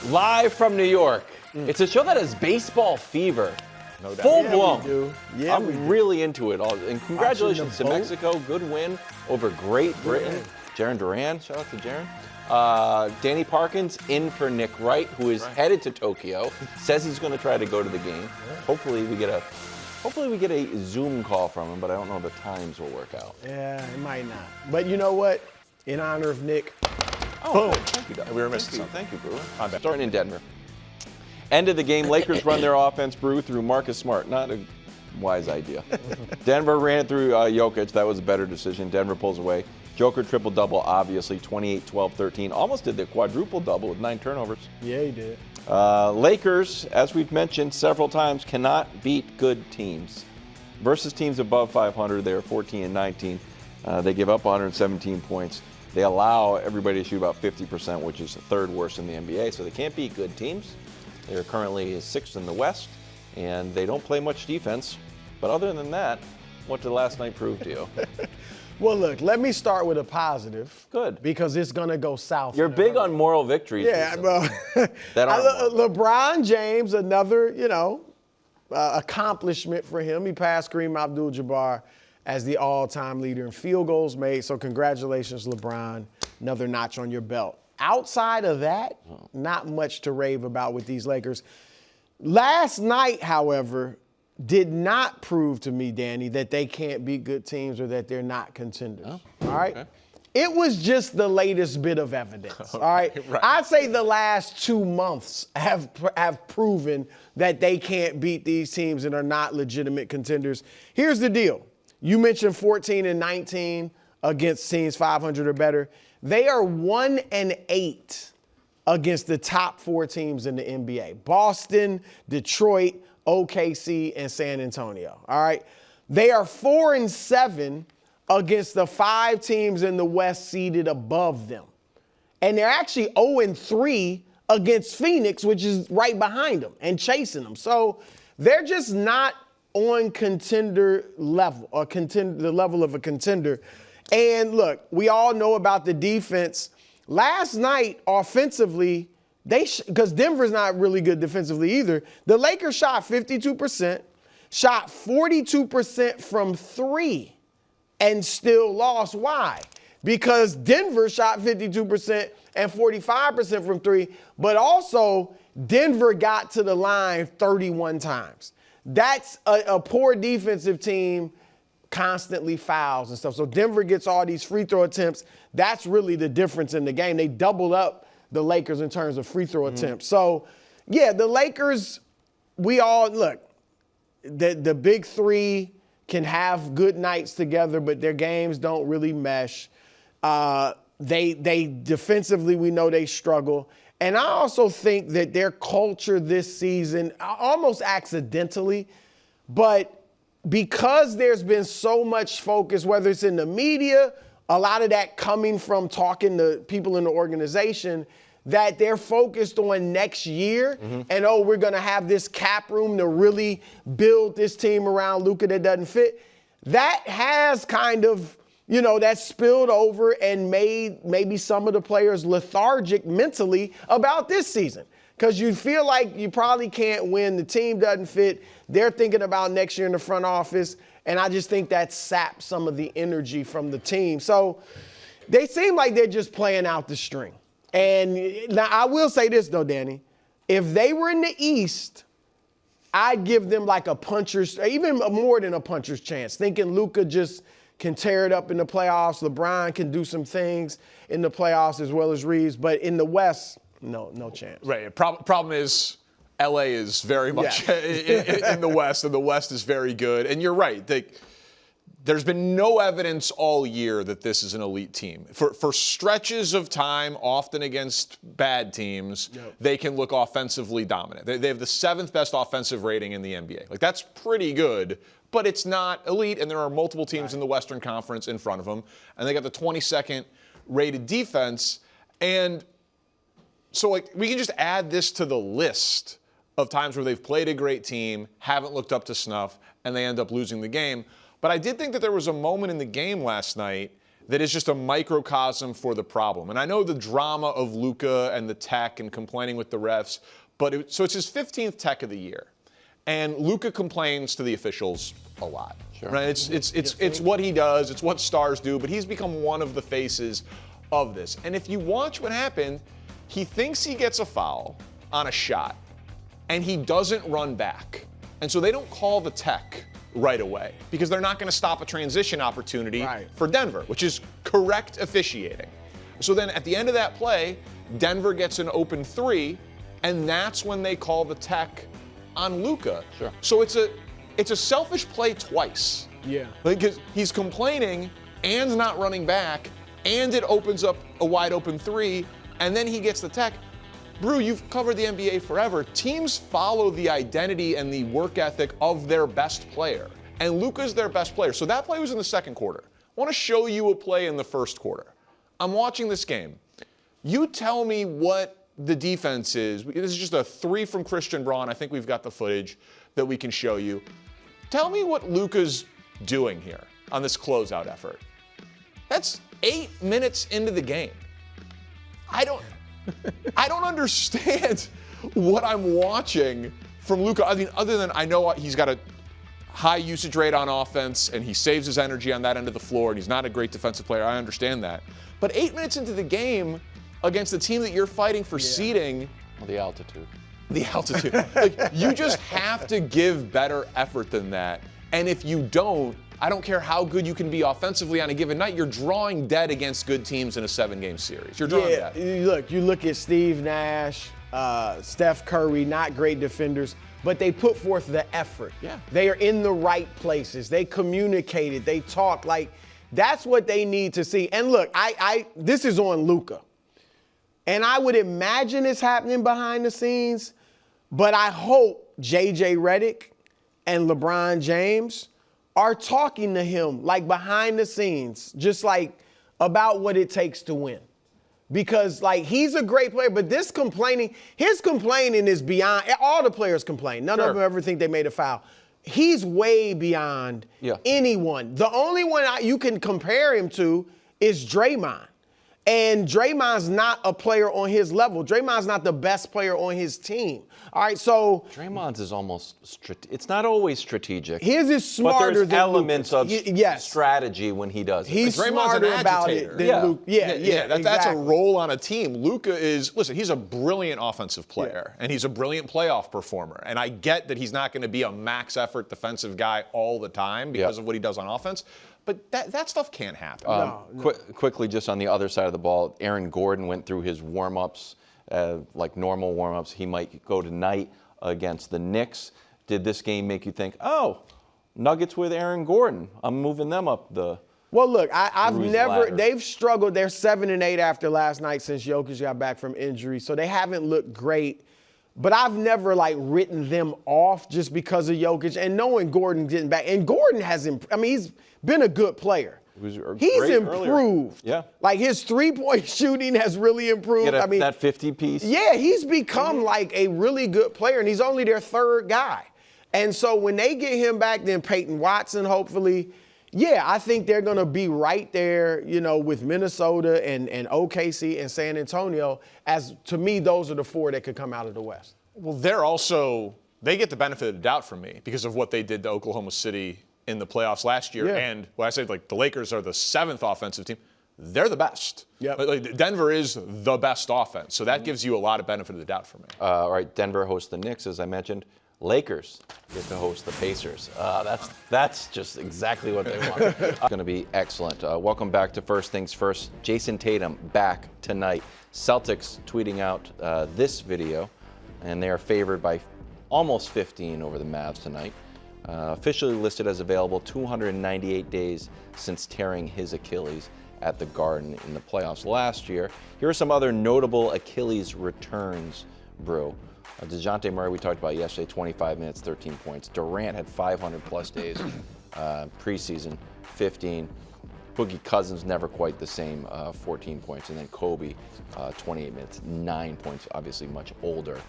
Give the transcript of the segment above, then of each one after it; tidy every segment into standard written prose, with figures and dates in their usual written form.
Live from New York. It's a show that has baseball fever. No doubt. Full Yeah, blown. we do. Yeah, we do. I'm really into it all. And congratulations to boat. Mexico. Good win over Great Britain. Jaron Duran, shout out to Jaron. Danny Parkins in for Nick Wright, who is headed to Tokyo. Says he's going to try to go to the game. Hopefully we get a Zoom call from him, but I don't know if the times will work out. Yeah, it might not. But you know what? In honor of Nick, Oh, thank you, Doc. We were missing something. Thank you, Brew. Starting in Denver. End of the game, Lakers run their offense, Brew, through Marcus Smart. Not a wise idea. Denver ran it through Jokic. That was a better decision. Denver pulls away. Joker triple-double, obviously, 28, 12, 13. Almost did the quadruple-double with 9 turnovers. yeah, he did. Lakers, as we've mentioned several times, cannot beat good teams. Versus teams above 500, they are 14 and 19. They give up 117 points. They allow everybody to shoot about 50%, which is the third worst in the NBA. So they can't beat good teams. They're currently 6th in the West, and they don't play much defense. But other than that, what did last night prove to you? Well, look, let me start with a positive. Good. Because it's going to go south. You're big on moral victories. Yeah, well, that are LeBron James, another, accomplishment for him. He passed Kareem Abdul-Jabbar as the all-time leader in field goals made. So congratulations, LeBron. Another notch on your belt. Outside of that, not much to rave about with these Lakers. Last night, however, did not prove to me, Danny, that they can't beat good teams or that they're not contenders. Oh, all right? okay. It was just the latest bit of evidence, all right? I'd say the last 2 months have proven that they can't beat these teams and are not legitimate contenders. Here's the deal. You mentioned 14 and 19 against teams 500 or better. They are 1 and 8 against the top 4 teams in the NBA. Boston, Detroit, OKC, and San Antonio, all right? They are 4 and 7 against the 5 teams in the West seeded above them. And they're actually 0 and 3 against Phoenix, which is right behind them and chasing them. So they're just not on contender level or the level of a contender. And look, we all know about the defense. Last night, offensively, because Denver's not really good defensively either, the Lakers shot 52%, shot 42% from 3, and still lost. Why? Because Denver shot 52% and 45% from 3, but also Denver got to the line 31 times. That's a poor defensive team constantly fouls and stuff. So Denver gets all these free throw attempts. That's really the difference in the game. They doubled up the Lakers in terms of free throw attempts. So, yeah, the Lakers, we all, look, the big three can have good nights together, but their games don't really mesh. They defensively, we know they struggle. And I also think that their culture this season, almost accidentally, but because there's been so much focus, whether it's in the media, a lot of that coming from talking to people in the organization, that they're focused on next year and, we're going to have this cap room to really build this team around Luka that doesn't fit. That has kind of, that spilled over and made maybe some of the players lethargic mentally about this season. Because you feel like you probably can't win. The team doesn't fit. They're thinking about next year in the front office. And I just think that saps some of the energy from the team. So they seem like they're just playing out the string. And now I will say this, though, Danny. If they were in the East, I'd give them like a puncher's, even more than a puncher's chance, thinking Luka just can tear it up in the playoffs. LeBron can do some things in the playoffs as well as Reeves. But in the West, no chance. Right. Problem is LA is very much in the West, and the West is very good. And you're right. There's been no evidence all year that this is an elite team. For stretches of time, often against bad teams, they can look offensively dominant. They have the 7th best offensive rating in the NBA. Like, that's pretty good, but it's not elite, and there are multiple teams in the Western Conference in front of them. And they got the 22nd rated defense. And so, we can just add this to the list of times where they've played a great team, haven't looked up to snuff, and they end up losing the game. But I did think that there was a moment in the game last night that is just a microcosm for the problem. And I know the drama of Luka and the tech and complaining with the refs, but so it's his 15th tech of the year. And Luka complains to the officials a lot. Sure. Right? It's what he does, it's what stars do, but he's become one of the faces of this. And if you watch what happened, he thinks he gets a foul on a shot, and he doesn't run back. And so they don't call the tech right away because they're not going to stop a transition opportunity for Denver, which is correct officiating. So then at the end of that play, Denver gets an open three, and that's when they call the tech on Luka. Sure. So it's a selfish play twice. Yeah. Because he's complaining and not running back, and it opens up a wide open three, and then he gets the tech. Brou, you've covered the NBA forever. Teams follow the identity and the work ethic of their best player. And Luka's their best player. So that play was in the second quarter. I want to show you a play in the first quarter. I'm watching this game. You tell me what the defense is. This is just a three from Christian Braun. I think we've got the footage that we can show you. Tell me what Luka's doing here on this closeout effort. That's 8 minutes into the game. I don't understand what I'm watching from Luka. I mean, other than I know he's got a high usage rate on offense and he saves his energy on that end of the floor and he's not a great defensive player. I understand that. But 8 minutes into the game against the team that you're fighting for seeding. Well, the altitude. The altitude. Like, you just have to give better effort than that. And if you don't, I don't care how good you can be offensively on a given night, you're drawing dead against good teams in a 7-game series. You're drawing dead. You look at Steve Nash, Steph Curry, not great defenders, but they put forth the effort. Yeah. They are in the right places. They communicated. They talk. Like, that's what they need to see. And look, this is on Luka. And I would imagine it's happening behind the scenes, but I hope JJ Redick and LeBron James are talking to him like behind the scenes, just like about what it takes to win. Because like he's a great player, but his complaining is beyond, all the players complain. None of them ever think they made a foul. He's way beyond anyone. The only one you can compare him to is Draymond. And Draymond's not a player on his level. Draymond's not the best player on his team. All right, so Draymond's is almost it's not always strategic. His is smarter but there's than elements Luka's. of strategy when he does it. He's smarter about it than Luka. That's a role on a team. Luka he's a brilliant offensive player, and he's a brilliant playoff performer. And I get that he's not going to be a max effort defensive guy all the time because of what he does on offense. But that stuff can't happen. Quickly, just on the other side of the ball, Aaron Gordon went through his warm-ups, like normal warm-ups. He might go tonight against the Knicks. Did this game make you think, oh, Nuggets with Aaron Gordon, I'm moving them up the Well, look, I've never, ladder. they've struggled. They're 7-8 after last night since Jokic got back from injury. So they haven't looked great. But I've never, written them off just because of Jokic. And knowing Gordon getting back. And Gordon has, he's been a good player. He's improved. Yeah. Like, his three-point shooting has really improved. That 50 piece. Yeah, he's become, a really good player. And he's only their third guy. And so when they get him back, then Peyton Watson, hopefully, I think they're going to be right there, with Minnesota and OKC and San Antonio. As to me, those are the four that could come out of the West. Well, they get the benefit of the doubt from me because of what they did to Oklahoma City in the playoffs last year. Yeah. And when I say the Lakers are the 7th offensive team, they're the best. Yep. Denver is the best offense. So that gives you a lot of benefit of the doubt for me. All right, Denver hosts the Knicks, as I mentioned. Lakers get to host the Pacers. That's just exactly what they want. It's going to be excellent. Welcome back to First Things First. Jayson Tatum back tonight. Celtics tweeting out this video, and they are favored by almost 15 over the Mavs tonight. Officially listed as available 298 days since tearing his Achilles at the Garden in the playoffs last year. Here are some other notable Achilles returns, Brou. DeJounte Murray, we talked about yesterday, 25 minutes, 13 points. Durant had 500-plus days preseason, 15. Boogie Cousins, never quite the same, 14 points. And then Kobe, 28 minutes, 9 points, obviously much older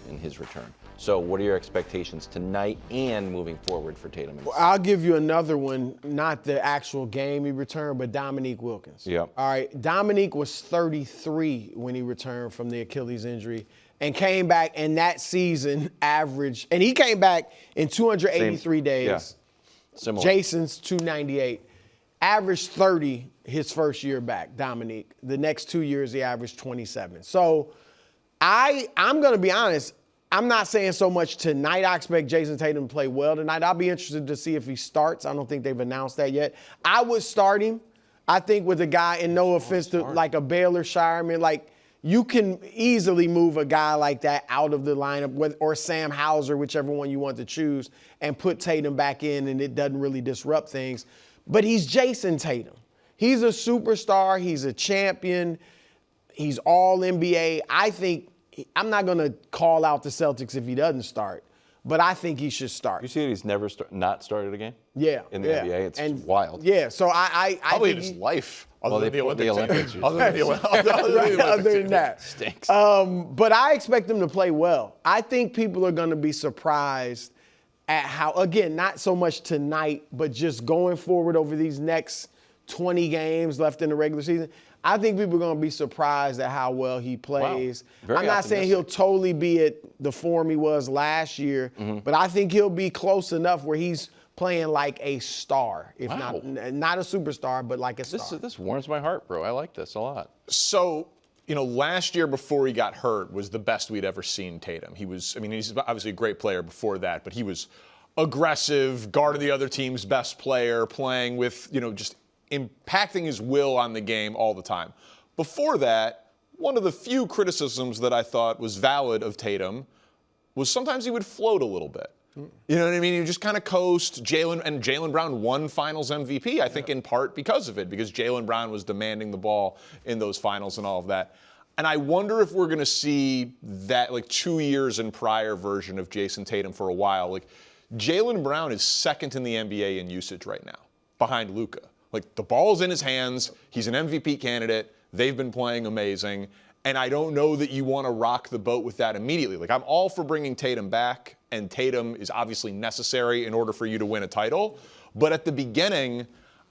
in his return. So what are your expectations tonight and moving forward for Tatum? Well, I'll give you another one, not the actual game he returned, but Dominique Wilkins. Yep. All right, Dominique was 33 when he returned from the Achilles injury and came back, and that season averaged, and he came back in 283 days. Yeah. Similar. Jayson's 298. Averaged 30 his first year back, Dominique. The next 2 years, he averaged 27. So I'm going to be honest. I'm not saying so much tonight. I expect Jayson Tatum to play well tonight. I'll be interested to see if he starts. I don't think they've announced that yet. I would start him. I think with a guy, and no offense to like a Baylor Shireman, like you can easily move a guy like that out of the lineup, or Sam Hauser, whichever one you want to choose, and put Tatum back in, and it doesn't really disrupt things. But he's Jayson Tatum. He's a superstar. He's a champion. He's all NBA. I think I'm not going to call out the Celtics if he doesn't start, but I think he should start. You see that he's never not started a game? Yeah. In the NBA, it's wild. Yeah, so I Probably think in his life. Well, they put the Olympics. Other than that. Stinks. But I expect him to play well. I think people are going to be surprised at how, again, not so much tonight, but just going forward over these next 20 games left in the regular season. I think people are going to be surprised at how well he plays. Wow. I'm not saying he'll totally be at the form he was last year, but I think he'll be close enough where he's playing like a star, if not a superstar, but like a star. This warms my heart, bro. I like this a lot. So, last year before he got hurt was the best we'd ever seen Tatum. He's obviously a great player before that, but he was aggressive, guarded the other team's best player, playing with, just impacting his will on the game all the time. Before that, one of the few criticisms that I thought was valid of Tatum was sometimes he would float a little bit. You know what I mean? He would just kind of coast. Jaylen Brown won Finals MVP, I think in part because of it, because Jaylen Brown was demanding the ball in those finals and all of that. And I wonder if we're going to see that 2 years and prior version of Jayson Tatum for a while. Jaylen Brown is second in the NBA in usage right now, behind Luka. The ball's in his hands. He's an MVP candidate. They've been playing amazing. And I don't know that you want to rock the boat with that immediately. I'm all for bringing Tatum back, and Tatum is obviously necessary in order for you to win a title. But at the beginning,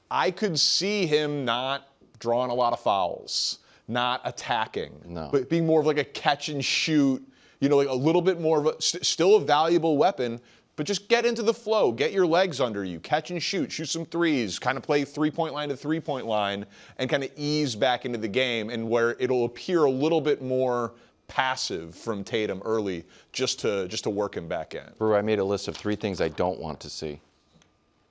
I could see him not drawing a lot of fouls, not attacking, but being more of a catch and shoot, a little bit more of still a valuable weapon. But just get into the flow, get your legs under you, catch and shoot some threes, kind of play three-point line to three-point line, and kind of ease back into the game, and where it'll appear a little bit more passive from Tatum early, just to work him back in. Brou, I made a list of 3 things I don't want to see.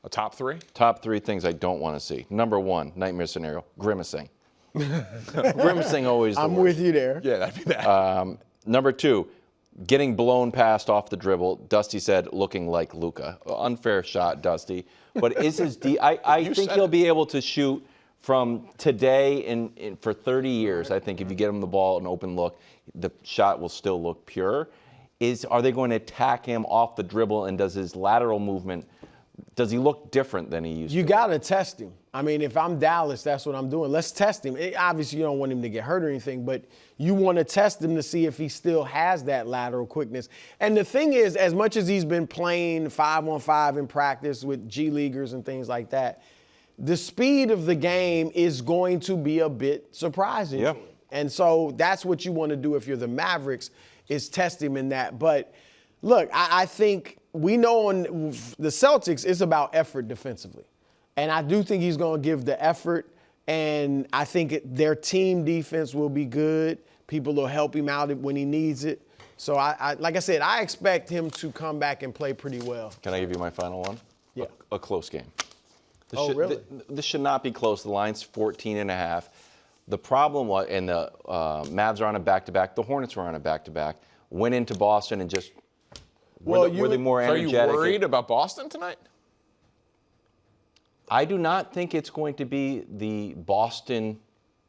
A top 3? Top 3 things I don't want to see. Number 1, nightmare scenario, grimacing. Grimacing always. I'm with you there. Yeah, that'd be bad. Number 2. Getting blown past off the dribble, Dusty said, looking like Luka. Unfair shot, Dusty. But is his I think he'll be able to shoot from today and for 30 years. I think if you get him the ball, an open look, the shot will still look pure. Are they going to attack him off the dribble, and does his lateral movement, does he look different than he used to? You got to test him. I mean, if I'm Dallas, that's what I'm doing. Let's test him. Obviously, you don't want him to get hurt or anything, but you want to test him to see if he still has that lateral quickness. And the thing is, as much as he's been playing 5-on-5 in practice with G Leaguers and things like that, the speed of the game is going to be a bit surprising. Yeah. And so that's what you want to do if you're the Mavericks, is test him in that. But look, I think we know on the Celtics, it's about effort defensively. And I do think he's going to give the effort, and I think their team defense will be good. People will help him out when he needs it. So, like I said, I expect him to come back and play pretty well. Can I give you my final one? Yeah. A close game. Really? This should not be close. The line's 14.5. The problem was, and the Mavs are on a back-to-back. The Hornets were on a back-to-back. Went into Boston and just were they more energetic? Are you worried about Boston tonight? I do not think it's going to be the Boston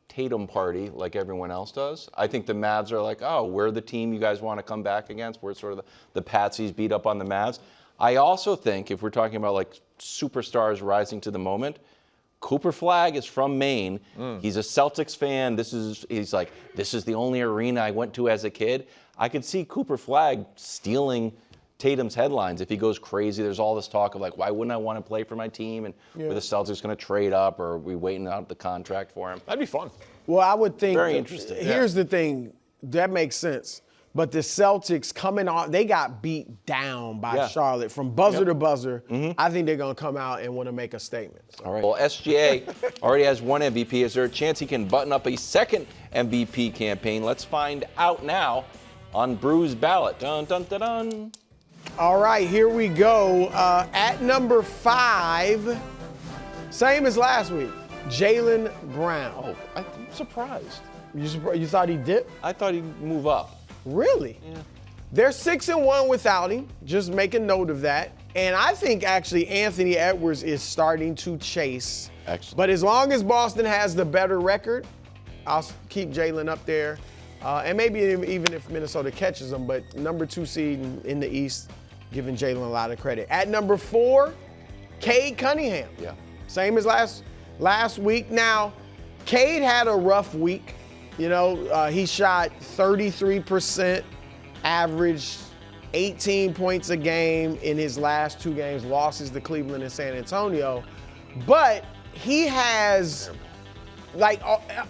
Tatum party like everyone else does. I think the Mavs are like, oh, we're the team you guys want to come back against. We're sort of the Patsies beat up on the Mavs. I also think if we're talking about superstars rising to the moment, Cooper Flagg is from Maine. He's a Celtics fan. This is the only arena I went to as a kid. I could see Cooper Flagg stealing Tatum's headlines if he goes crazy. There's all this talk of like, why wouldn't I want to play for my team? And were the Celtics going to trade up, or are we waiting out the contract for him? That'd be fun. Well, I would think. Very interesting. Here's the thing. That makes sense. But the Celtics coming on, they got beat down by Charlotte from buzzer to buzzer. I think they're going to come out and want to make a statement. So. All right. Well, SGA already has one MVP. Is there a chance he can button up a second MVP campaign? Let's find out now on Brou's ballot. Dun, dun, dun, dun. All right, here we go. At number 5, same as last week, Jaylen Brown. Oh, I'm surprised. You thought he dipped? I thought he'd move up. Really? Yeah. They're 6-1 without him. Just make a note of that. And I think actually Anthony Edwards is starting to chase. Excellent. But as long as Boston has the better record, I'll keep Jaylen up there. And maybe even if Minnesota catches them, but number 2 seed in the East, giving Jaylen a lot of credit. At number 4, Cade Cunningham. Yeah. Same as last week. Now, Cade had a rough week. You know, he shot 33%, averaged 18 points a game in his last 2 games, losses to Cleveland and San Antonio. But he has, like,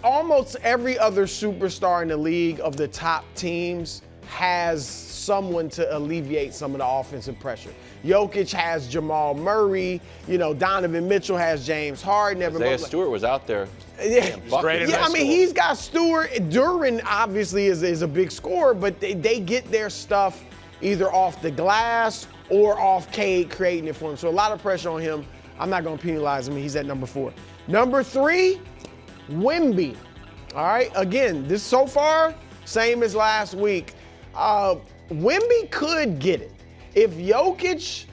almost every other superstar in the league of the top teams has someone to alleviate some of the offensive pressure. Jokic has Jamal Murray. You know, Donovan Mitchell has James Harden. Isaiah Stewart was out there. Yeah, I mean, he's got Stewart. Duran obviously is a big scorer, but they get their stuff either off the glass or off Cade creating it for him. So a lot of pressure on him. I'm not going to penalize him. He's at number 4. Number 3, Wemby. All right, again, this so far, same as last week. Wemby could get it. If Jokic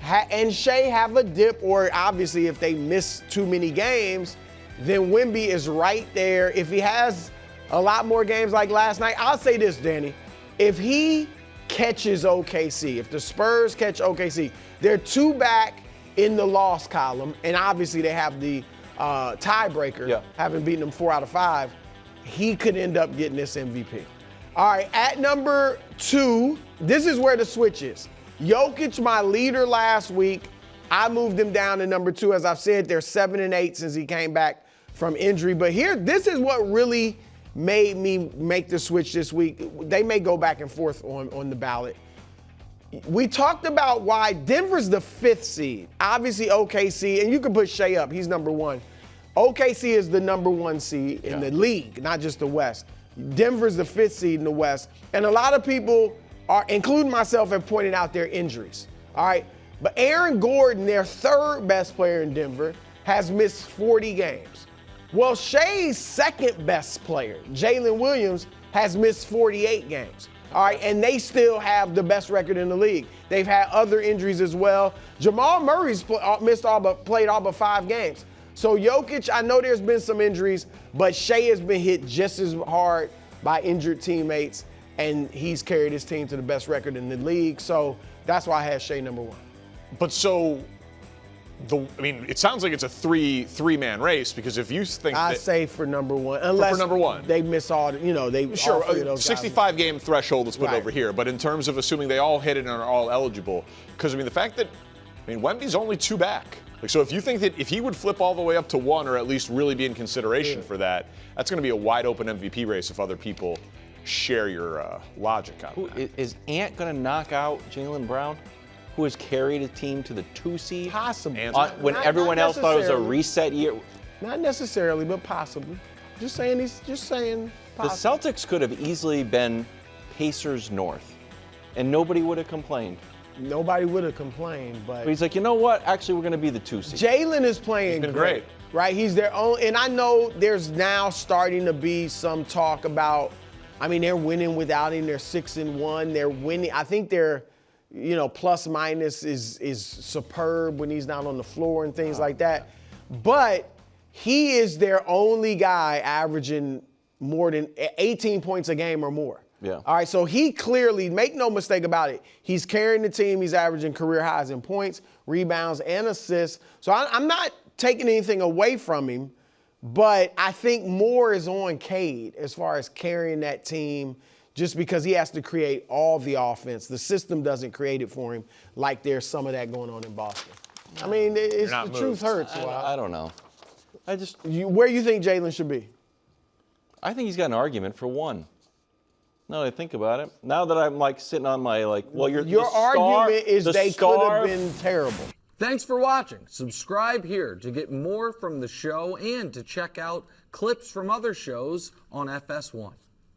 and Shea have a dip, or obviously if they miss too many games, then Wemby is right there. If he has a lot more games like last night, I'll say this, Danny. If he catches OKC, if the Spurs catch OKC, they're 2 back in the loss column, and obviously they have the tiebreaker, having beaten them 4 out of 5. He could end up getting this MVP. All right, at number 2, this is where the switch is. Jokic, my leader last week. I moved him down to number 2. As I've said, they're 7-8 since he came back from injury. But this is what really made me make the switch this week. They may go back and forth on the ballot. We talked about why Denver's the 5th seed. Obviously, OKC, and you can put Shea up. He's number 1. OKC is the number 1 seed in the league, not just the West. Denver's the 5th seed in the West. And a lot of people, including myself, have pointed out their injuries. All right? But Aaron Gordon, their 3rd best player in Denver, has missed 40 games. Well, Shea's 2nd best player, Jalen Williams, has missed 48 games. All right, and they still have the best record in the league. They've had other injuries as well. Jamal Murray's played all but 5 games. So Jokic, I know there's been some injuries, but Shea has been hit just as hard by injured teammates, and he's carried his team to the best record in the league. So that's why I had Shea number 1. But so, it sounds like it's a three-man race, because if you think I say for number 1, unless for number 1. They miss all, they sure, all 3 of those 65-game threshold is put Right. over here. But in terms of assuming they all hit it and are all eligible, because the fact that Wemby's only 2 back. So if you think that if he would flip all the way up to 1, or at least really be in consideration for that, that's going to be a wide open MVP race if other people share your logic on that. Is Ant going to knock out Jaylen Brown, who has carried a team to the 2 seed? Possibly. When everyone else thought it was a reset year. Not necessarily, but possibly. Just saying. The Possibly. Celtics could have easily been Pacers North, and nobody would have complained. Nobody would have complained, But he's like, you know what? Actually, we're going to be the 2 seed. Jaylen is playing He's been great. Right? He's their own, and I know there's now starting to be some talk about, they're winning without him. They're 6-1. They're winning. I think they're, plus minus is superb when he's not on the floor and things like that. But he is their only guy averaging more than 18 points a game or more. Yeah. All right, so he clearly, make no mistake about it, he's carrying the team. He's averaging career highs in points, rebounds, and assists. So I'm not taking anything away from him, but I think more is on Cade as far as carrying that team, just because he has to create all the offense. The system doesn't create it for him like there's some of that going on in Boston. I mean, the truth hurts. I don't know. Where you think Jaylen should be? I think he's got an argument for one. Now that I think about it, now that I'm like sitting on my your argument is they could have been terrible. Thanks for watching. Subscribe here to get more from the show and to check out clips from other shows on FS1.